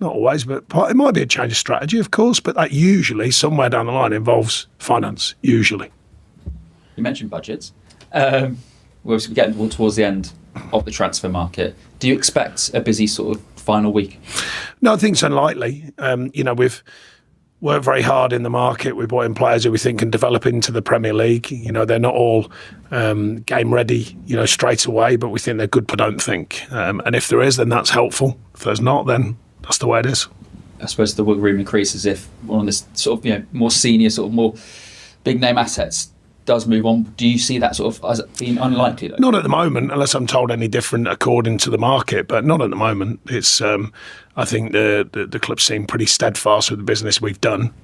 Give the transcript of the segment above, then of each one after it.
Not always, but it might be a change of strategy, of course, but that usually, somewhere down the line, involves finance, usually. You mentioned budgets. We're getting towards the end of the transfer market. Do you expect a busy sort of final week? No, I think it's unlikely. We've worked very hard in the market. We brought in players who we think can develop into the Premier League. They're not all game ready, straight away, but we think they're good, but don't think. And if there is, then that's helpful. If there's not, then that's the way it is. I suppose the wiggle room increases if one of the sort of more senior, sort of more big name assets does move on. Do you see that sort of as being unlikely, though? Not at the moment, unless I'm told any different according to the market, but not at the moment. It's I think the club seem pretty steadfast with the business we've done.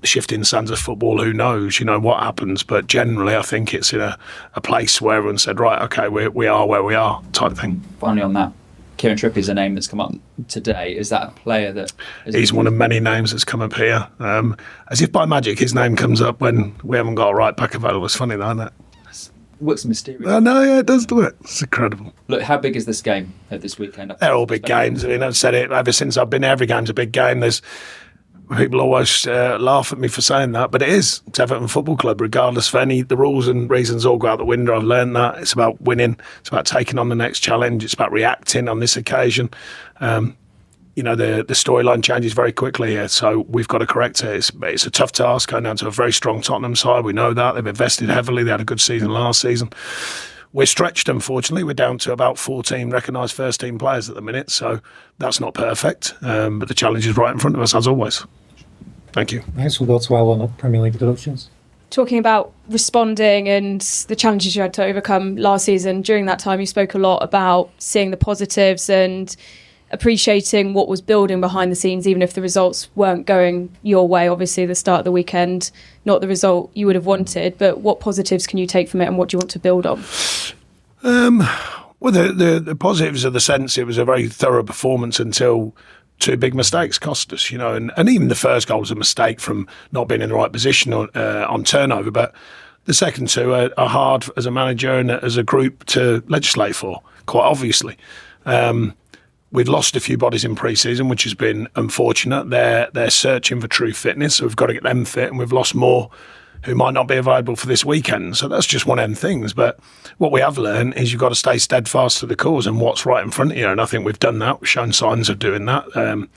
Shifting sands of football, who knows, what happens, but generally I think it's in a place where everyone said, right, okay, we are where we are, type of thing. Finally on that, Kieran Trippier is a name that's come up today. Is that a player that... He's one of many names that's come up here. As if by magic, his name comes up when we haven't got a right back available. It's funny, though, isn't it? Works mysterious. No, yeah, it does do it. It's incredible. Look, how big is this game this weekend? They're all big games. I mean, I've said it ever since I've been here. Every game's a big game. People always laugh at me for saying that, but it is. It's Everton Football Club, regardless of the rules and reasons all go out the window. I've learned that. It's about winning. It's about taking on the next challenge. It's about reacting on this occasion. The storyline changes very quickly here, so we've got to correct it. It's a tough task going down to a very strong Tottenham side. We know that. They've invested heavily. They had a good season last season. We're stretched, unfortunately. We're down to about 14 recognised first-team players at the minute, so that's not perfect. But the challenge is right in front of us, as always. Thank you. Thanks. We'll go to Alan at Premier League Productions. Talking about responding and the challenges you had to overcome last season, during that time you spoke a lot about seeing the positives and appreciating what was building behind the scenes, even if the results weren't going your way. Obviously, the start of the weekend, not the result you would have wanted, but what positives can you take from it and what do you want to build on? Well, the positives are the sense it was a very thorough performance until two big mistakes cost us, and even the first goal was a mistake from not being in the right position on turnover, but the second two are hard as a manager and as a group to legislate for, quite obviously. We've lost a few bodies in pre-season, which has been unfortunate. They're searching for true fitness, so we've got to get them fit, and we've lost more who might not be available for this weekend. So that's just one of them things. But what we have learned is you've got to stay steadfast to the cause and what's right in front of you. And I think we've done that. We've shown signs of doing that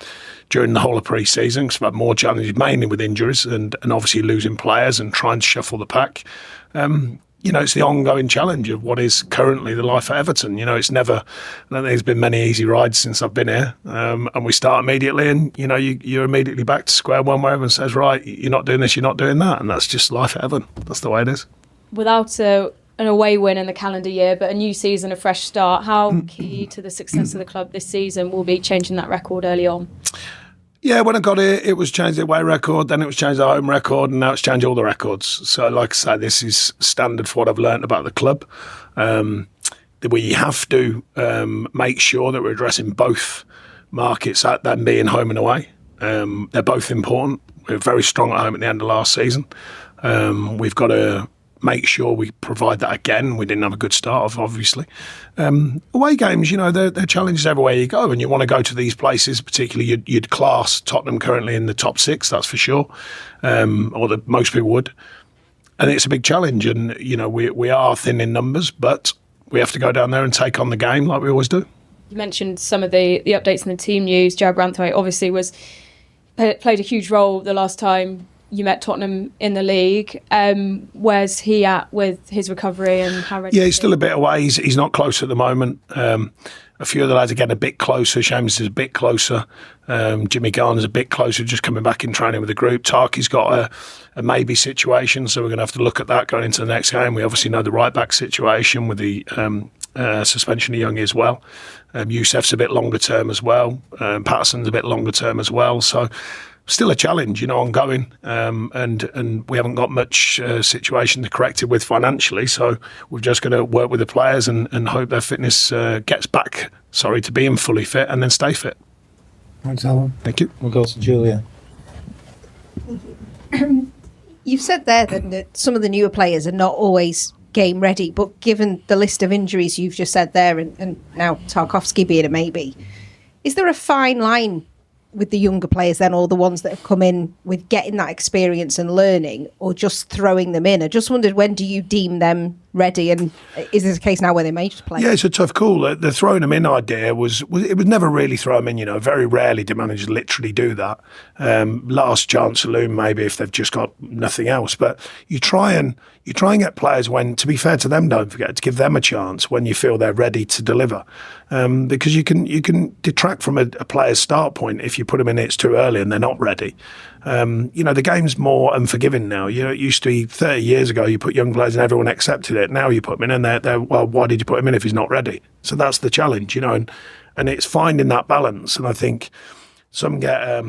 during the whole of pre-season. Because we've had more challenges, mainly with injuries and obviously losing players and trying to shuffle the pack. It's the ongoing challenge of what is currently the life at Everton. It's never, I don't think there's been many easy rides since I've been here. And we start immediately and, you're immediately back to square one where everyone says, right, you're not doing this, you're not doing that. And that's just life at Everton. That's the way it is. Without an away win in the calendar year, but a new season, a fresh start, how key to the success of the club this season will be changing that record early on? Yeah, when I got here, it was changed the away record, then it was changed the home record, and now it's changed all the records. So, like I say, this is standard for what I've learned about the club. We have to make sure that we're addressing both markets, that being home and away. They're both important. We were very strong at home at the end of last season. We've got to make sure we provide that again. We didn't have a good start, obviously. Away games, they're challenges everywhere you go, and you want to go to these places. Particularly, you'd class Tottenham currently in the top six, that's for sure, or most people would. And it's a big challenge, and we are thin in numbers, but we have to go down there and take on the game like we always do. You mentioned some of the updates in the team news. Jared Branthwaite obviously played a huge role the last time you met Tottenham in the league. Where's he at with his recovery and how ready? Yeah, he's still a bit away. He's not close at the moment. A few of the lads are getting a bit closer. Seamus is a bit closer. Jimmy Garner's a bit closer, just coming back in training with the group. Tarky's got a maybe situation, so we're going to have to look at that going into the next game. We obviously know the right-back situation with the suspension of Young as well. Youssef's a bit longer term as well. Patterson's a bit longer term as well. So still a challenge, ongoing, and we haven't got much situation to correct it with financially. So we've just got to work with the players and hope their fitness gets back. To being fully fit and then stay fit. Thanks, Alan. Thank you. We'll go to Julia. You've said there that some of the newer players are not always game ready, but given the list of injuries you've just said there, and now Tarkowski being a maybe, is there a fine line with the younger players then, or the ones that have come in with getting that experience and learning, or just throwing them in? I just wondered, when do you deem them ready, and is this a case now where they may just play? Yeah, it's a tough call. The throwing them in idea was it was never really throw them in. Very rarely do managers literally do that. Last chance saloon maybe if they've just got nothing else. But you try and get players when, to be fair to them, don't forget to give them a chance when you feel they're ready to deliver, because you can detract from a player's start point if you put them in it's too early and they're not ready. The game's more unforgiving now. It used to be 30 years ago you put young players and everyone accepted it. Now you put them in and they're well, why did you put him in if he's not ready? So that's the challenge, and it's finding that balance. And I think some get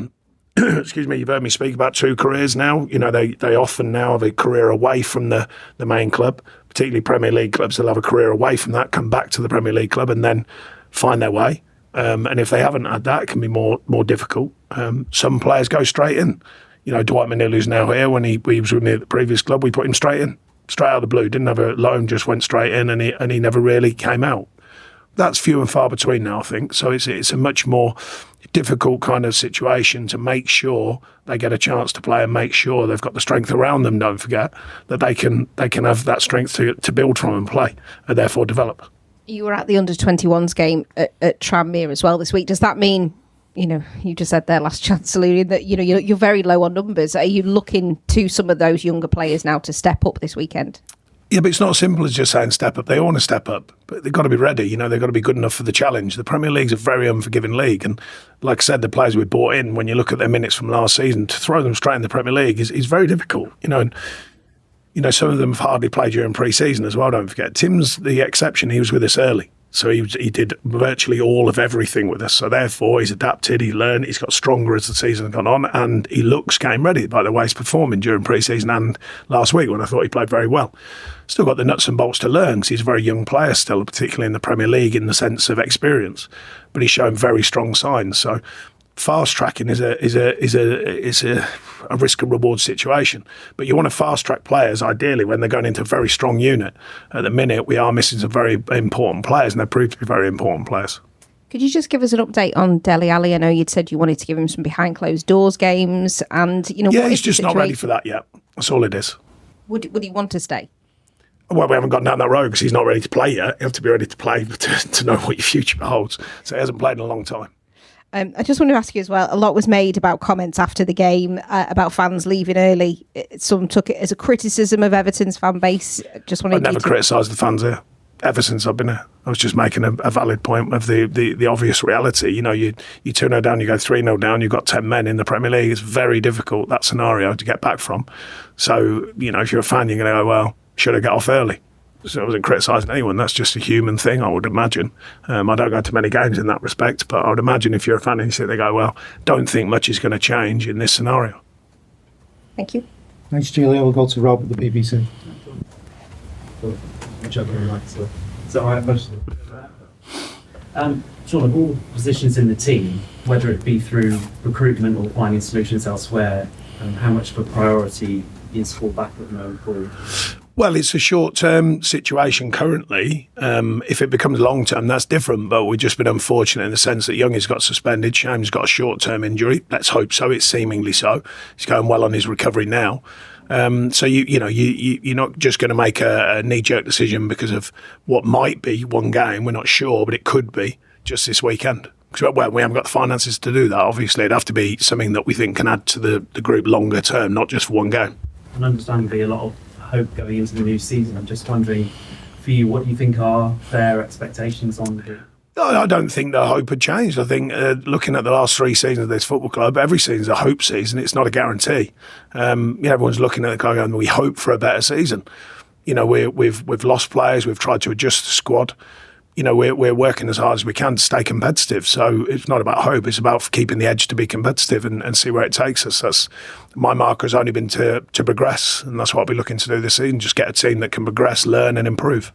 excuse me, you've heard me speak about 2 careers now. They often now have a career away from the main club, particularly Premier League clubs. They'll have a career away from that, come back to the Premier League club and then find their way. And if they haven't had that, it can be more difficult. Some players go straight in. Dwight Manilou's now here. When he was with me at the previous club, we put him straight in, straight out of the blue. Didn't have a loan, just went straight in, and he never really came out. That's few and far between now, I think. So it's a much more difficult kind of situation to make sure they get a chance to play and make sure they've got the strength around them. Don't forget that they can have that strength to build from and play, and therefore develop. You were at the under-21s game at Tranmere as well this week. Does that mean, you just said there last chance saloon, that you're very low on numbers? Are you looking to some of those younger players now to step up this weekend? Yeah, but it's not as simple as just saying step up. They all want to step up, but they've got to be ready. They've got to be good enough for the challenge. The Premier League's a very unforgiving league. And like I said, the players we brought in, when you look at their minutes from last season, to throw them straight in the Premier League is very difficult. And some of them have hardly played during pre-season as well, don't forget. Tim's the exception. He was with us early. So he did virtually all of everything with us. So therefore, he's adapted, he learned, he's got stronger as the season's gone on, and he looks game ready by the way he's performing during pre-season and last week when I thought he played very well. Still got the nuts and bolts to learn because he's a very young player still, particularly in the Premier League in the sense of experience. But he's shown very strong signs. So fast tracking is a risk and reward situation. But you want to fast track players ideally when they're going into a very strong unit. At the minute, we are missing some very important players, and they proved to be very important players. Could you just give us an update on Dele Alli? I know you'd said you wanted to give him some behind closed doors games, and yeah, he's just not ready for that yet. That's all it is. Would he want to stay? Well, we haven't gone down that road because he's not ready to play yet. You have to be ready to play to know what your future holds. So he hasn't played in a long time. I just want to ask you as well, a lot was made about comments after the game about fans leaving early. Some took it as a criticism of Everton's fan base. I've never criticised the fans here, ever since I've been here. I was just making a valid point of the obvious reality. You 2-0 down, you go 3-0 down, you've got 10 men in the Premier League. It's very difficult, that scenario, to get back from. So, if you're a fan, you're going to go, well, should have got off early. So I wasn't criticising anyone. That's just a human thing, I would imagine. I don't go to many games in that respect, but I would imagine if you're a fan and you sit there and go, well, don't think much is going to change in this scenario. Thank you. Thanks, Julia. We'll go to Rob at the BBC. Sort of all positions in the team, whether it be through recruitment or finding solutions elsewhere, how much of a priority is fall back at the moment for you? Well, it's a short-term situation currently. If it becomes long-term, that's different. But we've just been unfortunate in the sense that Young has got suspended. Shame's got a short-term injury. Let's hope so. It's seemingly so. He's going well on his recovery now. So you're not just going to make a knee-jerk decision because of what might be one game. We're not sure, but it could be just this weekend. Well, we haven't got the finances to do that. Obviously, it'd have to be something that we think can add to the group longer term, not just for one game. And understandably, a lot of hope going into the new season. I'm just wondering, for you, what you think are fair expectations on the... No, I don't think the hope had changed. I think looking at the last 3 seasons of this football club, every season's a hope season. It's not a guarantee. Everyone's looking at the club and we hope for a better season. We've lost players. We've tried to adjust the squad. We're working as hard as we can to stay competitive. So it's not about hope. It's about keeping the edge to be competitive and see where it takes us. That's my marker has only been to progress, and that's what I'll be looking to do this season. Just get a team that can progress, learn, and improve.